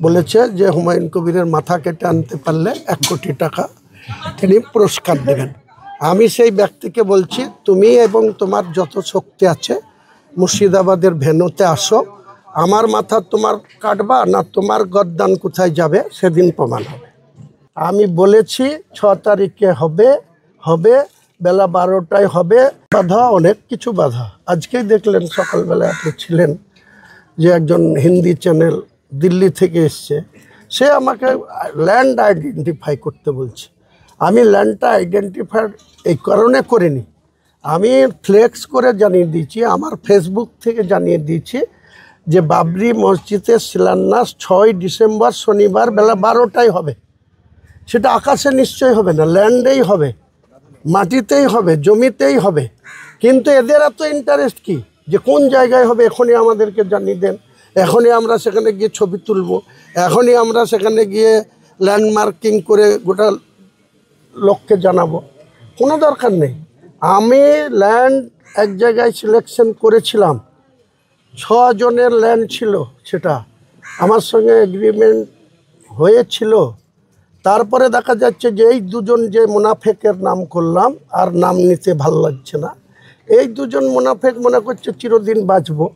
বলেছে যে হুমায়ুন কবিরের মাথা কেটে আনতে পারলে 1 কোটি টাকা তিনি পুরস্কার দেবেন। আমি সেই ব্যক্তিকে বলছি, তুমি এবং তোমার যত শক্তি আছে মুর্শিদাবাদের ভেন্যুতে আসো, আমার মাথা তোমার কাটবা না তোমার গদ্দান কোথায় যাবে সেদিন প্রমাণ হবে। আমি বলেছি 6 তারিখে হবে বেলা 12টায় হবে। বাধা, অনেক কিছু বাধা। আজকেই দেখলেন সকালবেলা আপনি ছিলেন যে একজন হিন্দি চ্যানেল দিল্লি থেকে এসছে, সে আমাকে ল্যান্ড আইডেন্টিফাই করতে বলছে। আমি ল্যান্ডটা আইডেন্টিফাই এই কারণে করিনি, আমি ফ্লেক্স করে জানিয়ে দিয়েছি, আমার ফেসবুক থেকে জানিয়ে দিয়েছি যে বাবরি মসজিদের শিলান্যাস 6 ডিসেম্বর শনিবার বেলা 12টায় হবে। সেটা আকাশে নিশ্চয়ই হবে না, ল্যান্ডেই হবে, মাটিতেই হবে, জমিতেই হবে। কিন্তু এদের এত ইন্টারেস্ট কি যে কোন জায়গায় হবে এখনই আমাদেরকে জানিয়ে দেন, এখনই আমরা সেখানে গিয়ে ছবি তুলব, এখনই আমরা সেখানে গিয়ে ল্যান্ডমার্কিং করে গোটা লোককে জানাবো। কোনো দরকার নেই। আমি ল্যান্ড এক জায়গায় সিলেকশন করেছিলাম, 6 জনের ল্যান্ড ছিল, সেটা আমার সঙ্গে এগ্রিমেন্ট হয়েছিল। তারপরে দেখা যাচ্ছে যে এই দুজন যে মুনাফেকের নাম করলাম, আর নাম নিতে ভালো লাগছে না, এই দুজন মুনাফেক মনে করছে চিরদিন বাঁচবো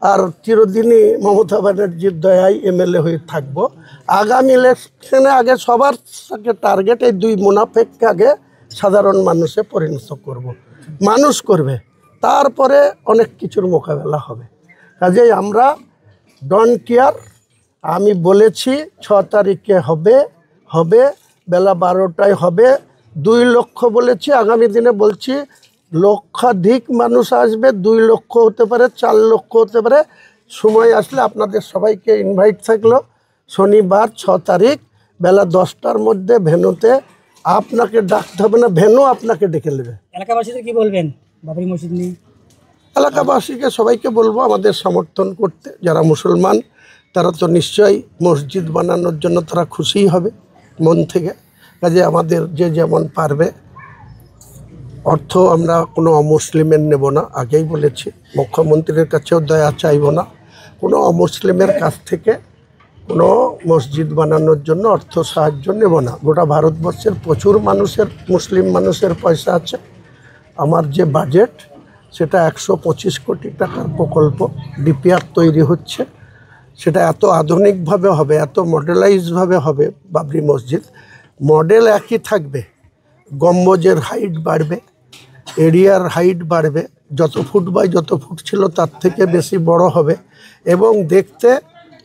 আর চিরদিনই মমতা ব্যানার্জির দয়ায় এমএলএ হয়ে থাকবো। আগামী ইলেকশনে আগে সবার সাথে টার্গেট এই 2 মুনাফেককে আগে সাধারণ মানুষে পরিণত করব, মানুষ করবে, তারপরে অনেক কিছুর মোকাবেলা হবে। কাজেই আমরা ডোন্ট কেয়ার। আমি বলেছি 6 তারিখে হবে বেলা 12টায় হবে। 2 লক্ষ বলেছি, আগামী দিনে বলছি লক্ষাধিক মানুষ আসবে, 2 লক্ষ হতে পারে, 4 লক্ষ হতে পারে। সময় আসলে আপনাদের সবাইকে ইনভাইট থাকলো। শনিবার 6 তারিখ বেলা 10টার মধ্যে ভেন্যুতে, আপনাকে ডাকতে হবে না, ভেন্যু আপনাকে ডেকে নেবে। এলাকাবাসীদের কি বলবেন বাবরি মসজিদ নিয়ে? এলাকাবাসীকে সবাইকে বলবো আমাদের সমর্থন করতে। যারা মুসলমান তারা তো নিশ্চয়ই মসজিদ বানানোর জন্য তারা খুশিই হবে মন থেকে। কাজে আমাদের যে যেমন পারবে, অর্থ আমরা কোনো অমুসলিমের নেব না, আগেই বলেছি। মুখ্যমন্ত্রীর কাছেও দয়া চাইব না, কোনো অমুসলিমের কাছ থেকে কোনো মসজিদ বানানোর জন্য অর্থ সাহায্য নেব না। গোটা ভারতবর্ষের প্রচুর মানুষের, মুসলিম মানুষের পয়সা আছে। আমার যে বাজেট সেটা 125 কোটি টাকার প্রকল্প, ডিপিআর তৈরি হচ্ছে। সেটা এত আধুনিকভাবে হবে, এত মডেলাইজভাবে হবে বাবরি মসজিদ। মডেল একই থাকবে, গম্বুজের হাইট বাড়বে, এরিয়ার হাইট বাড়বে, যত ফুট বাই যত ফুট ছিল তার থেকে বেশি বড় হবে। এবং দেখতে,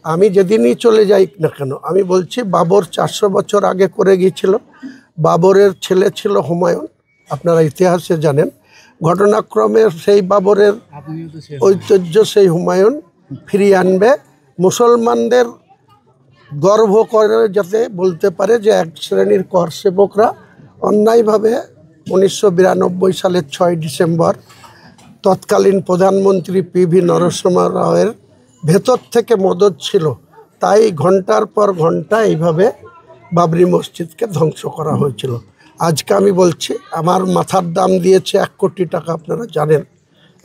আমি যেদিনই চলে যাই না কেন আমি বলছি, বাবর 400 বছর আগে করে গিয়েছিল। বাবরের ছেলে ছিল হুমায়ুন, আপনারা ইতিহাসে জানেন। ঘটনাক্রমে সেই বাবরের ঐতিহ্য সেই হুমায়ুন ফিরিয়ে আনবে। মুসলমানদের গর্ব করে যাতে বলতে পারে যে এক শ্রেণীর কর সেবকরা অন্যায়ভাবে 1992 সালের 6 ডিসেম্বর তৎকালীন প্রধানমন্ত্রী পিভি নরসিংহ রাওয়ের ভেতর থেকে মদত ছিল, তাই ঘন্টার পর ঘন্টা এইভাবে বাবরি মসজিদকে ধ্বংস করা হয়েছিল। আজকে আমি বলছি, আমার মাথার দাম দিয়েছে 1 কোটি টাকা। আপনারা জানেন,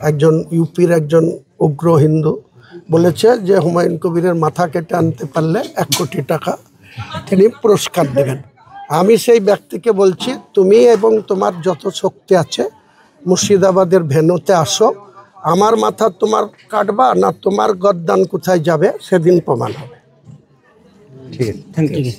একজন ইউপির একজন উগ্র হিন্দু বলেছে যে হুমায়ুন কবিরের মাথা কেটে আনতে পারলে 1 কোটি টাকা তিনি পুরস্কার দেবেন। আমি সেই ব্যক্তিকে বলছি, তুমি এবং তোমার যত শক্তি আছে মুর্শিদাবাদের ভেন্যুতে আসো, আমার মাথা তোমার কাটবা না তোমার গদ্দান কোথায় যাবে সেদিন প্রমাণ হবে। ঠিক আছে, থ্যাংক ইউ।